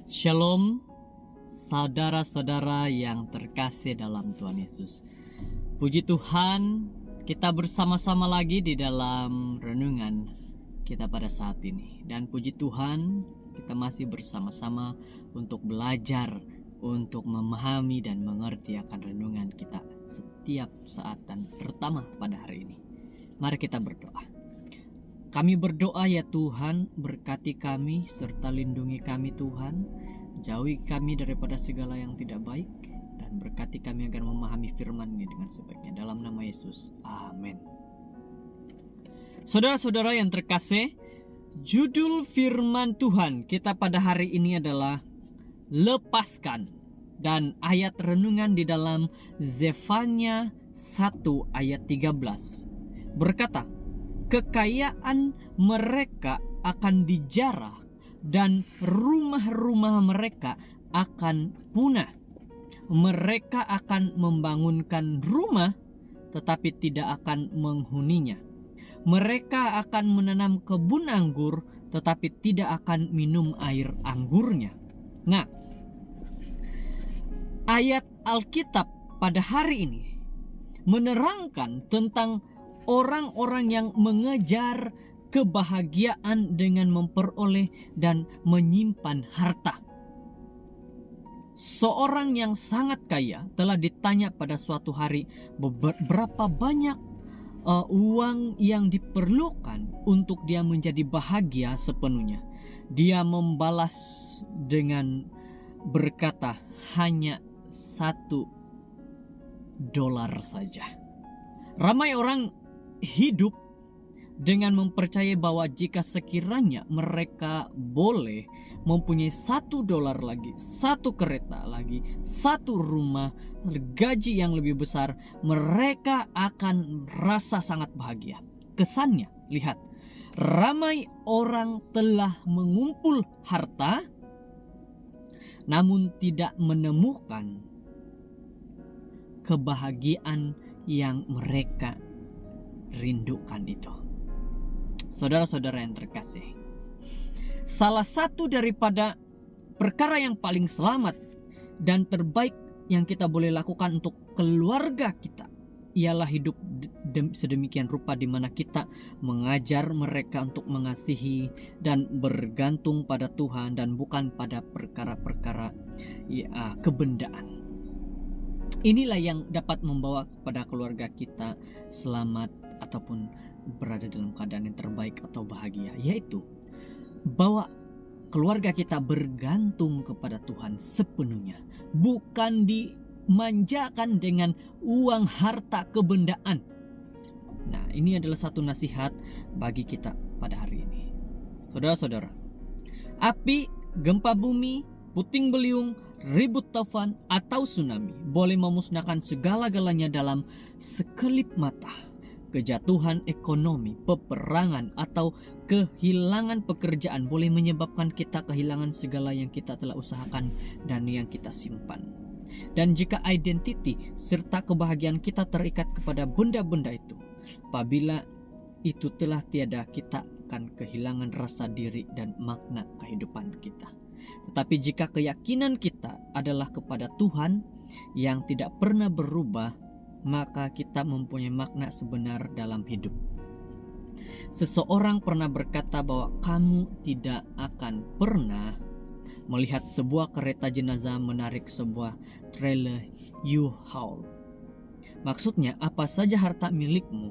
Shalom, saudara-saudara yang terkasih dalam Tuhan Yesus. Puji Tuhan, kita bersama-sama lagi di dalam renungan kita pada saat ini. Dan puji Tuhan, kita masih bersama-sama untuk belajar, untuk memahami dan mengerti akan renungan kita setiap saat dan terutama pada hari ini. Mari kita berdoa. Kami berdoa ya Tuhan, berkati kami serta lindungi kami Tuhan. Jauhi kami daripada segala yang tidak baik, dan berkati kami agar memahami firman-Mu dengan sebaiknya. Dalam nama Yesus, amin. Saudara-saudara yang terkasih, judul firman Tuhan kita pada hari ini adalah lepaskan. Dan ayat renungan di dalam Zefanya 1 ayat 13 berkata, kekayaan mereka akan dijarah dan rumah-rumah mereka akan punah. Mereka akan membangunkan rumah tetapi tidak akan menghuninya. Mereka akan menanam kebun anggur tetapi tidak akan minum air anggurnya. Nah, ayat Alkitab pada hari ini menerangkan tentang orang-orang yang mengejar kebahagiaan dengan memperoleh dan menyimpan harta. Seorang yang sangat kaya telah ditanya pada suatu hari berapa banyak uang yang diperlukan untuk dia menjadi bahagia sepenuhnya. Dia membalas dengan berkata, hanya $1 saja. Ramai orang hidup dengan mempercayai bahwa jika sekiranya mereka boleh mempunyai $1 lagi, satu kereta lagi, satu rumah, gaji yang lebih besar, mereka akan rasa sangat bahagia. Kesannya, lihat, ramai orang telah mengumpul harta namun tidak menemukan kebahagiaan yang mereka rindukan itu. Saudara-saudara yang terkasih, salah satu daripada perkara yang paling selamat dan terbaik yang kita boleh lakukan untuk keluarga kita ialah hidup sedemikian rupa di mana kita mengajar mereka untuk mengasihi dan bergantung pada Tuhan dan bukan pada perkara-perkara kebendaan. Inilah yang dapat membawa kepada keluarga kita selamat ataupun berada dalam keadaan yang terbaik atau bahagia, yaitu bahwa keluarga kita bergantung kepada Tuhan sepenuhnya, bukan dimanjakan dengan uang harta kebendaan. Nah, ini adalah satu nasihat bagi kita pada hari ini. Saudara-saudara, api, gempa bumi, puting beliung, ribut taufan atau tsunami boleh memusnahkan segala-galanya dalam sekelip mata. Kejatuhan ekonomi, peperangan atau kehilangan pekerjaan boleh menyebabkan kita kehilangan segala yang kita telah usahakan dan yang kita simpan. Dan jika identiti serta kebahagiaan kita terikat kepada benda-benda itu, apabila itu telah tiada, kita akan kehilangan rasa diri dan makna kehidupan kita. Tetapi jika keyakinan kita adalah kepada Tuhan yang tidak pernah berubah, maka kita mempunyai makna sebenar dalam hidup. Seseorang pernah berkata bahwa kamu tidak akan pernah melihat sebuah kereta jenazah menarik sebuah trailer U-Haul. Maksudnya, apa saja harta milikmu,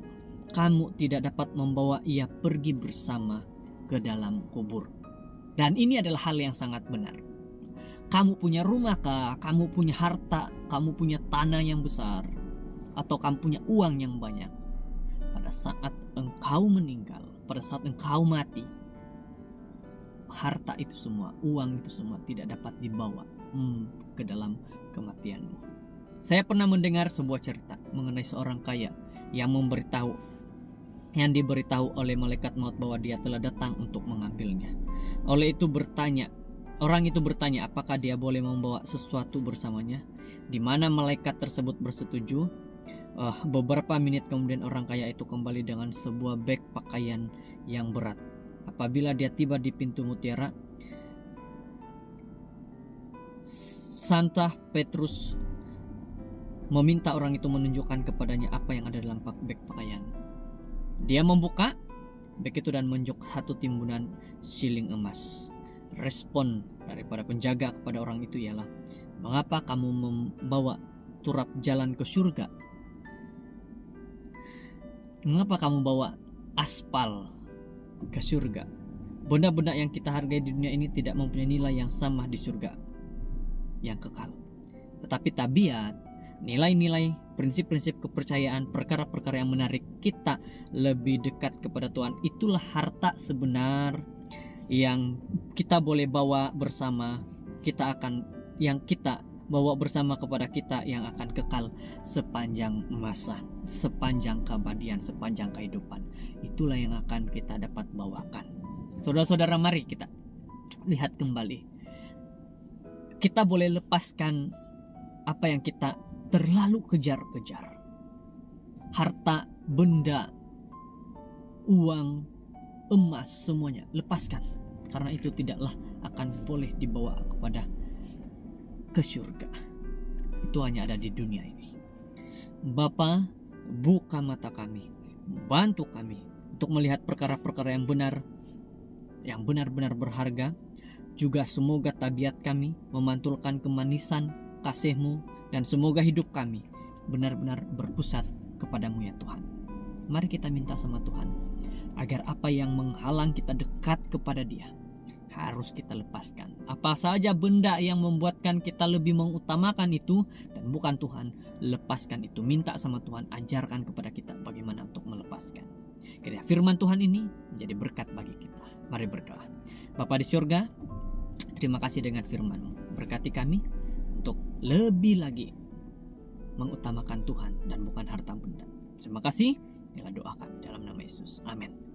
kamu tidak dapat membawa ia pergi bersama ke dalam kubur. Dan ini adalah hal yang sangat benar. Kamu punya rumah kah? Kamu punya harta? Kamu punya tanah yang besar? Atau kamu punya uang yang banyak? Pada saat engkau meninggal, pada saat engkau mati, harta itu semua, uang itu semua tidak dapat dibawa ke dalam kematianmu. Saya pernah mendengar sebuah cerita mengenai seorang kaya yang diberitahu oleh malaikat maut bahwa dia telah datang untuk mengambilnya. Orang itu bertanya apakah dia boleh membawa sesuatu bersamanya. Di mana malaikat tersebut bersetuju. Beberapa menit kemudian orang kaya itu kembali dengan sebuah beg pakaian yang berat. Apabila dia tiba di pintu mutiara, Santa Petrus meminta orang itu menunjukkan kepadanya apa yang ada dalam beg pakaian. Dia membuka beg itu dan menunjuk satu timbunan siling emas. Respon daripada penjaga kepada orang itu ialah, "Mengapa kamu membawa turap jalan ke surga? Mengapa kamu bawa aspal ke surga? Benda-benda yang kita hargai di dunia ini tidak mempunyai nilai yang sama di surga yang kekal. Tetapi tabiat, nilai-nilai, prinsip-prinsip kepercayaan, perkara-perkara yang menarik kita lebih dekat kepada Tuhan, itulah harta sebenar yang kita boleh bawa bersama. Yang kita bawa bersama kepada kita yang akan kekal sepanjang masa, sepanjang keabadian, sepanjang kehidupan. Itulah yang akan kita dapat bawakan. Saudara-saudara, mari kita lihat kembali. Kita boleh lepaskan apa yang kita terlalu kejar-kejar. Harta, benda, uang, emas, semuanya lepaskan. Karena itu tidaklah akan boleh dibawa kepada ke surga. Itu hanya ada di dunia ini. Bapa, buka mata kami, bantu kami untuk melihat perkara-perkara yang benar, yang benar-benar berharga. Juga semoga tabiat kami memantulkan kemanisan kasih-Mu, dan semoga hidup kami benar-benar berpusat kepadamu ya Tuhan. Mari kita minta sama Tuhan agar apa yang menghalang kita dekat kepada Dia harus kita lepaskan. Apa saja benda yang membuatkan kita lebih mengutamakan itu dan bukan Tuhan, lepaskan itu. Minta sama Tuhan, ajarkan kepada kita bagaimana untuk melepaskan. Kiranya firman Tuhan ini menjadi berkat bagi kita. Mari berdoa. Bapa di surga, terima kasih dengan firman-Mu. Berkati kami untuk lebih lagi mengutamakan Tuhan dan bukan harta benda. Terima kasih. Inilah doa kami dalam nama Yesus. Amin.